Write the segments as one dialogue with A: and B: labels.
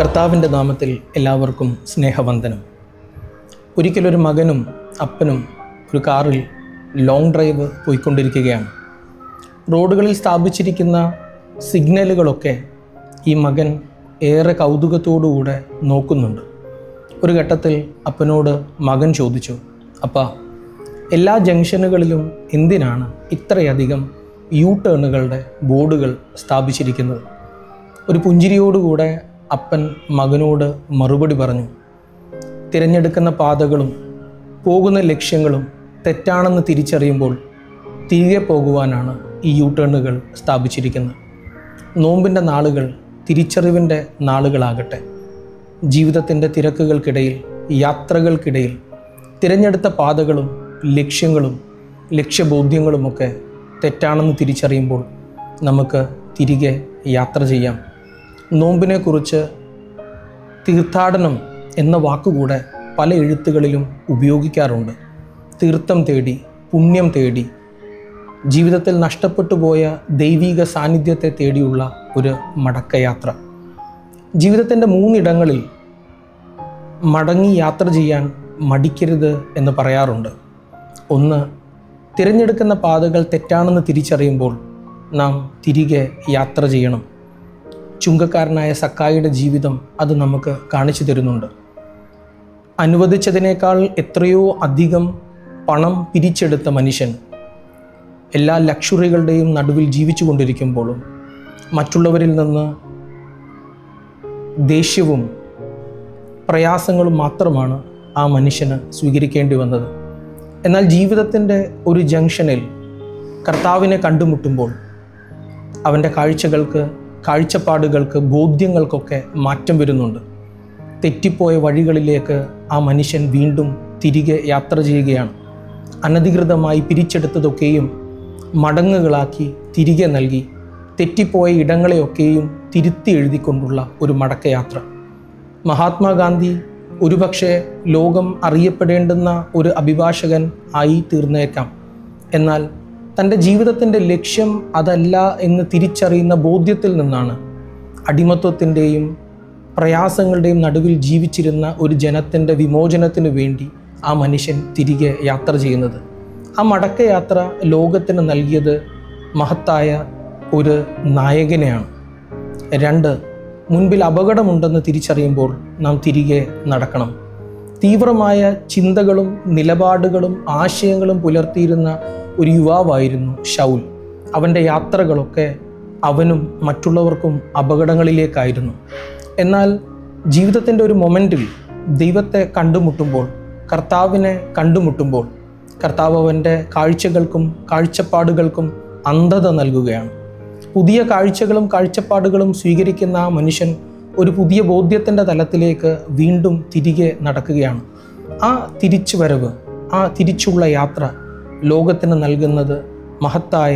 A: കർത്താവിൻ്റെ നാമത്തിൽ എല്ലാവർക്കും സ്നേഹവന്ദനം. ഒരിക്കലൊരു മകനും അപ്പനും ഒരു കാറിൽ ലോങ് ഡ്രൈവ് പോയിക്കൊണ്ടിരിക്കുകയാണ്. റോഡുകളിൽ സ്ഥാപിച്ചിരിക്കുന്ന സിഗ്നലുകളൊക്കെ ഈ മകൻ ഏറെ കൗതുകത്തോടുകൂടെ നോക്കുന്നുണ്ട്. ഒരു ഘട്ടത്തിൽ അപ്പനോട് മകൻ ചോദിച്ചു, "അപ്പാ, എല്ലാ ജംഗ്ഷനുകളിലും എന്തിനാണ് ഇത്രയധികം ടേണുകളുടെ ബോർഡുകൾ സ്ഥാപിച്ചിരിക്കുന്നത്?" ഒരു പുഞ്ചിരിയോടുകൂടെ അപ്പൻ മകനോട് മറുപടി പറഞ്ഞു, "തിരഞ്ഞെടുക്കുന്ന പാതകളും പോകുന്ന ലക്ഷ്യങ്ങളും തെറ്റാണെന്ന് തിരിച്ചറിയുമ്പോൾ തിരികെ പോകുവാനാണ് ഈ ടേണുകൾ സ്ഥാപിച്ചിരിക്കുന്നത്. നോമ്പിൻ്റെ നാളുകൾ തിരിച്ചറിവിൻ്റെ നാളുകളാകട്ടെ. ജീവിതത്തിൻ്റെ തിരക്കുകൾക്കിടയിൽ, യാത്രകൾക്കിടയിൽ തിരഞ്ഞെടുത്ത പാതകളും ലക്ഷ്യങ്ങളും ലക്ഷ്യബോധ്യങ്ങളുമൊക്കെ തെറ്റാണെന്ന് തിരിച്ചറിയുമ്പോൾ നമുക്ക് തിരികെ യാത്ര ചെയ്യാം." നോമ്പിനെക്കുറിച്ച് തീർത്ഥാടനം എന്ന വാക്കുകൂടെ പല എഴുത്തുകളിലും ഉപയോഗിക്കാറുണ്ട്. തീർത്ഥം തേടി, പുണ്യം തേടി, ജീവിതത്തിൽ നഷ്ടപ്പെട്ടു പോയ ദൈവിക സാന്നിധ്യത്തെ തേടിയുള്ള ഒരു മടക്കയാത്ര. ജീവിതത്തിൻ്റെ 3 ഇടങ്ങളിൽ മടങ്ങി യാത്ര ചെയ്യാൻ മടിക്കരുത് എന്ന് പറയാറുണ്ട്. ഒന്ന്, തിരഞ്ഞെടുക്കുന്ന പാതകൾ തെറ്റാണെന്ന് തിരിച്ചറിയുമ്പോൾ നാം തിരികെ യാത്ര ചെയ്യണം. ചുങ്കക്കാരനായ സക്കായിയുടെ ജീവിതം അത് നമുക്ക് കാണിച്ചു തരുന്നുണ്ട്. അനുവദിച്ചതിനേക്കാൾ എത്രയോ അധികം പണം പിരിച്ചെടുത്ത മനുഷ്യൻ എല്ലാ ലക്ഷറികളുടെയും നടുവിൽ ജീവിച്ചു കൊണ്ടിരിക്കുമ്പോഴും മറ്റുള്ളവരിൽ നിന്ന് ദേഷ്യവും പ്രയാസങ്ങളും മാത്രമാണ് ആ മനുഷ്യന് സ്വീകരിക്കേണ്ടി വന്നത്. എന്നാൽ ജീവിതത്തിൻ്റെ ഒരു ജംഗ്ഷനിൽ കർത്താവിനെ കണ്ടുമുട്ടുമ്പോൾ അവൻ്റെ കാഴ്ചപ്പാടുകൾക്ക്, ബോധ്യങ്ങൾക്കൊക്കെ മാറ്റം വരുന്നുണ്ട്. തെറ്റിപ്പോയ വഴികളിലേക്ക് ആ മനുഷ്യൻ വീണ്ടും തിരികെ യാത്ര ചെയ്യുകയാണ്. അനധികൃതമായി പിരിച്ചെടുത്തതൊക്കെയും മടങ്ങുകളാക്കി തിരികെ നൽകി, തെറ്റിപ്പോയ ഇടങ്ങളെയൊക്കെയും തിരുത്തി എഴുതിക്കൊണ്ടുള്ള ഒരു മടക്കയാത്ര. മഹാത്മാഗാന്ധി ഒരുപക്ഷെ ലോകം അറിയപ്പെടേണ്ടുന്ന ഒരു അഭിഭാഷകൻ ആയി തീർന്നേക്കാം. എന്നാൽ തൻ്റെ ജീവിതത്തിൻ്റെ ലക്ഷ്യം അതല്ല എന്ന് തിരിച്ചറിയുന്ന ബോധ്യത്തിൽ നിന്നാണ് അടിമത്വത്തിൻ്റെയും പ്രയാസങ്ങളുടെയും നടുവിൽ ജീവിച്ചിരുന്ന ഒരു ജനത്തിൻ്റെ വിമോചനത്തിനു വേണ്ടി ആ മനുഷ്യൻ തിരികെ യാത്ര ചെയ്യുന്നത്. ആ മടക്കയാത്ര ലോകത്തിന് നൽകിയത് മഹത്തായ ഒരു നായകനെയാണ്. 2, മുൻപിൽ അപകടമുണ്ടെന്ന് തിരിച്ചറിയുമ്പോൾ നാം തിരികെ നടക്കണം. തീവ്രമായ ചിന്തകളും നിലപാടുകളും ആശയങ്ങളും പുലർത്തിയിരുന്ന ഒരു യുവാവായിരുന്നു ശൗൽ. അവൻ്റെ യാത്രകളൊക്കെ അവനും മറ്റുള്ളവർക്കും അപകടങ്ങളിലേക്കായിരുന്നു. എന്നാൽ ജീവിതത്തിൻ്റെ ഒരു മൊമെൻറ്റിൽ ദൈവത്തെ കണ്ടുമുട്ടുമ്പോൾ, കർത്താവിനെ കണ്ടുമുട്ടുമ്പോൾ, കർത്താവ് അവൻ്റെ കാഴ്ചകൾക്കും കാഴ്ചപ്പാടുകൾക്കും അന്ധത നൽകുകയാണ്. പുതിയ കാഴ്ചകളും കാഴ്ചപ്പാടുകളും സ്വീകരിക്കുന്ന ആ മനുഷ്യൻ ഒരു പുതിയ ബോധ്യത്തിൻ്റെ തലത്തിലേക്ക് വീണ്ടും തിരികെ നടക്കുകയാണ്. ആ തിരിച്ചുവരവ്, ആ തിരിച്ചുള്ള യാത്ര ലോകത്തിന് നൽകുന്നത് മഹത്തായ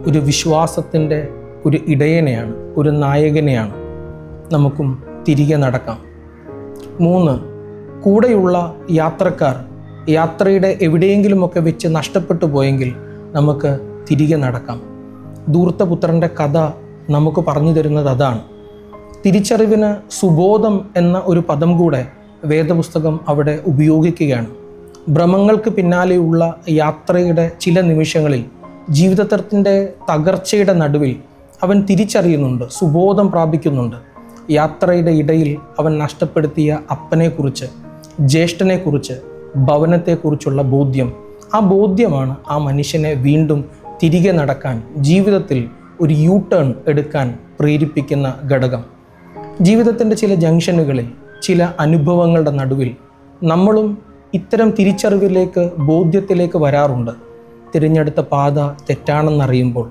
A: ഒരു വിശ്വാസത്തിൻ്റെ ഒരു ഇടയനെയാണ്, ഒരു നായകനെയാണ്. നമുക്കും തിരികെ നടക്കാം. 3, കൂടെയുള്ള യാത്രക്കാർ യാത്രയുടെ എവിടെയെങ്കിലുമൊക്കെ വെച്ച് നഷ്ടപ്പെട്ടു പോയെങ്കിൽ നമുക്ക് തിരികെ നടക്കാം. ധൂർത്തപുത്രൻ്റെ കഥ നമുക്ക് പറഞ്ഞു തരുന്നത് അതാണ്. തിരിച്ചറിവിന് സുബോധം എന്ന ഒരു പദം കൂടെ വേദപുസ്തകം അവിടെ ഉപയോഗിക്കുകയാണ്. ഭ്രമങ്ങൾക്ക് പിന്നാലെയുള്ള യാത്രയുടെ ചില നിമിഷങ്ങളിൽ, ജീവിതത്തിൻ്റെ തകർച്ചയുടെ നടുവിൽ അവൻ തിരിച്ചറിയുന്നുണ്ട്, സുബോധം പ്രാപിക്കുന്നുണ്ട്. യാത്രയുടെ ഇടയിൽ അവൻ നഷ്ടപ്പെടുത്തിയ അപ്പനെക്കുറിച്ച്, ജ്യേഷ്ഠനെക്കുറിച്ച്, ഭവനത്തെക്കുറിച്ചുള്ള ബോധ്യം. ആ ബോധ്യമാണ് ആ മനുഷ്യനെ വീണ്ടും തിരികെ നടക്കാൻ, ജീവിതത്തിൽ ഒരു ടേൺ എടുക്കാൻ പ്രേരിപ്പിക്കുന്ന ഘടകം. ജീവിതത്തിൻ്റെ ചില ജംഗ്ഷനുകളിൽ, ചില അനുഭവങ്ങളുടെ നടുവിൽ നമ്മളും ഇത്തരം തിരിച്ചറിവിലേക്ക്, ബോധ്യത്തിലേക്ക് വരാറുണ്ട്. തിരഞ്ഞെടുത്ത പാത തെറ്റാണെന്നറിയുമ്പോൾ,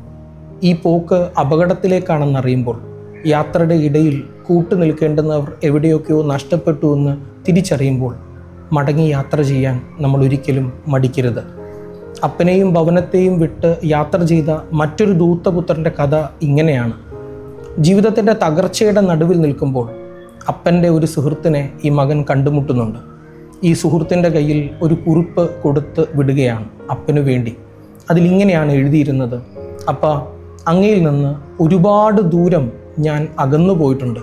A: ഈ പോക്ക് അപകടത്തിലേക്കാണെന്നറിയുമ്പോൾ, യാത്രയുടെ ഇടയിൽ കൂട്ടുനിൽക്കേണ്ടുന്നവർ എവിടെയൊക്കെയോ നഷ്ടപ്പെട്ടു എന്ന് തിരിച്ചറിയുമ്പോൾ മടങ്ങി യാത്ര ചെയ്യാൻ നമ്മൾ ഒരിക്കലും മടിക്കരുത്. അപ്പനെയും ഭവനത്തെയും വിട്ട് യാത്ര ചെയ്ത മറ്റൊരു ധൂർത്തപുത്രൻ്റെ കഥ ഇങ്ങനെയാണ്. ജീവിതത്തിൻ്റെ തകർച്ചയുടെ നടുവിൽ നിൽക്കുമ്പോൾ അപ്പൻ്റെ ഒരു സുഹൃത്തിനെ ഈ മകൻ കണ്ടുമുട്ടുന്നുണ്ട്. ഈ സുഹൃത്തിൻ്റെ കയ്യിൽ ഒരു കുറിപ്പ് കൊടുത്ത് വിടുകയാണ് അപ്പനു വേണ്ടി. അതിലിങ്ങനെയാണ് എഴുതിയിരുന്നത്: "അപ്പ, അങ്ങയിൽ നിന്ന് ഒരുപാട് ദൂരം ഞാൻ അകന്നു പോയിട്ടുണ്ട്.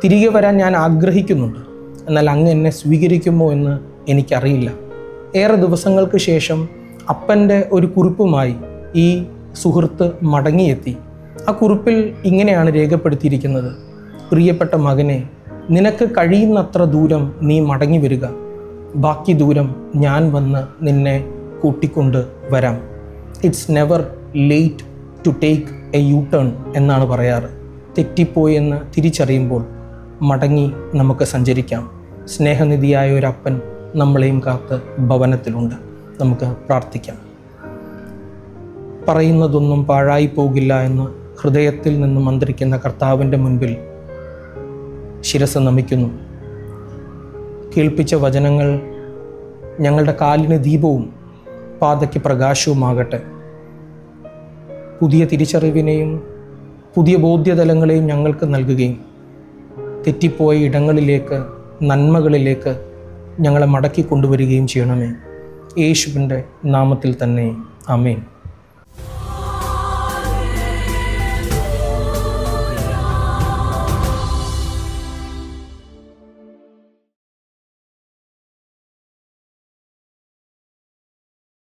A: തിരികെ വരാൻ ഞാൻ ആഗ്രഹിക്കുന്നുണ്ട്. എന്നാൽ അങ്ങ് എന്നെ സ്വീകരിക്കുമോ എന്ന് എനിക്കറിയില്ല. ഏറെ ദിവസങ്ങൾക്ക് ശേഷം അപ്പൻ്റെ ഒരു കുറിപ്പുമായി ഈ സുഹൃത്ത് മടങ്ങിയെത്തി. ആ കുറിപ്പിൽ ഇങ്ങനെയാണ് രേഖപ്പെടുത്തിയിരിക്കുന്നത്: പ്രിയപ്പെട്ട മകനെ, നിനക്ക് കഴിയുന്നത്ര ദൂരം നീ മടങ്ങി വരിക. ബാക്കി ദൂരം ഞാൻ വന്ന് നിന്നെ കൂട്ടിക്കൊണ്ട് വരാം. It's never late to take a U turn എന്നാണ് പറയാറ്. തെറ്റിപ്പോയെന്ന് തിരിച്ചറിയുമ്പോൾ മടങ്ങി നമുക്ക് സഞ്ചരിക്കാം. സ്നേഹനിധിയായ ഒരപ്പൻ നമ്മളെയും കാത്ത് ഭവനത്തിലുണ്ട്. നമുക്ക് പ്രാർത്ഥിക്കാം. പറയുന്നതൊന്നും പാഴായി പോകില്ല എന്ന് ഹൃദയത്തിൽ നിന്ന് മന്ത്രിക്കുന്ന കർത്താവിൻ്റെ മുൻപിൽ ശിരസ് നമിക്കുന്നു. കേൾപ്പിച്ച വചനങ്ങൾ ഞങ്ങളുടെ കാലിന് ദീപവും പാതയ്ക്ക് പ്രകാശവുമാകട്ടെ. പുതിയ തിരിച്ചറിവിനെയും പുതിയ ബോധ്യതലങ്ങളെയും ഞങ്ങൾക്ക് നൽകുകയും തെറ്റിപ്പോയ ഇടങ്ങളിലേക്ക്, നന്മകളിലേക്ക് ഞങ്ങളെ മടക്കി കൊണ്ടുവരികയും ചെയ്യണമേ. യേശുവിൻ്റെ നാമത്തിൽ തന്നെ ആമേൻ.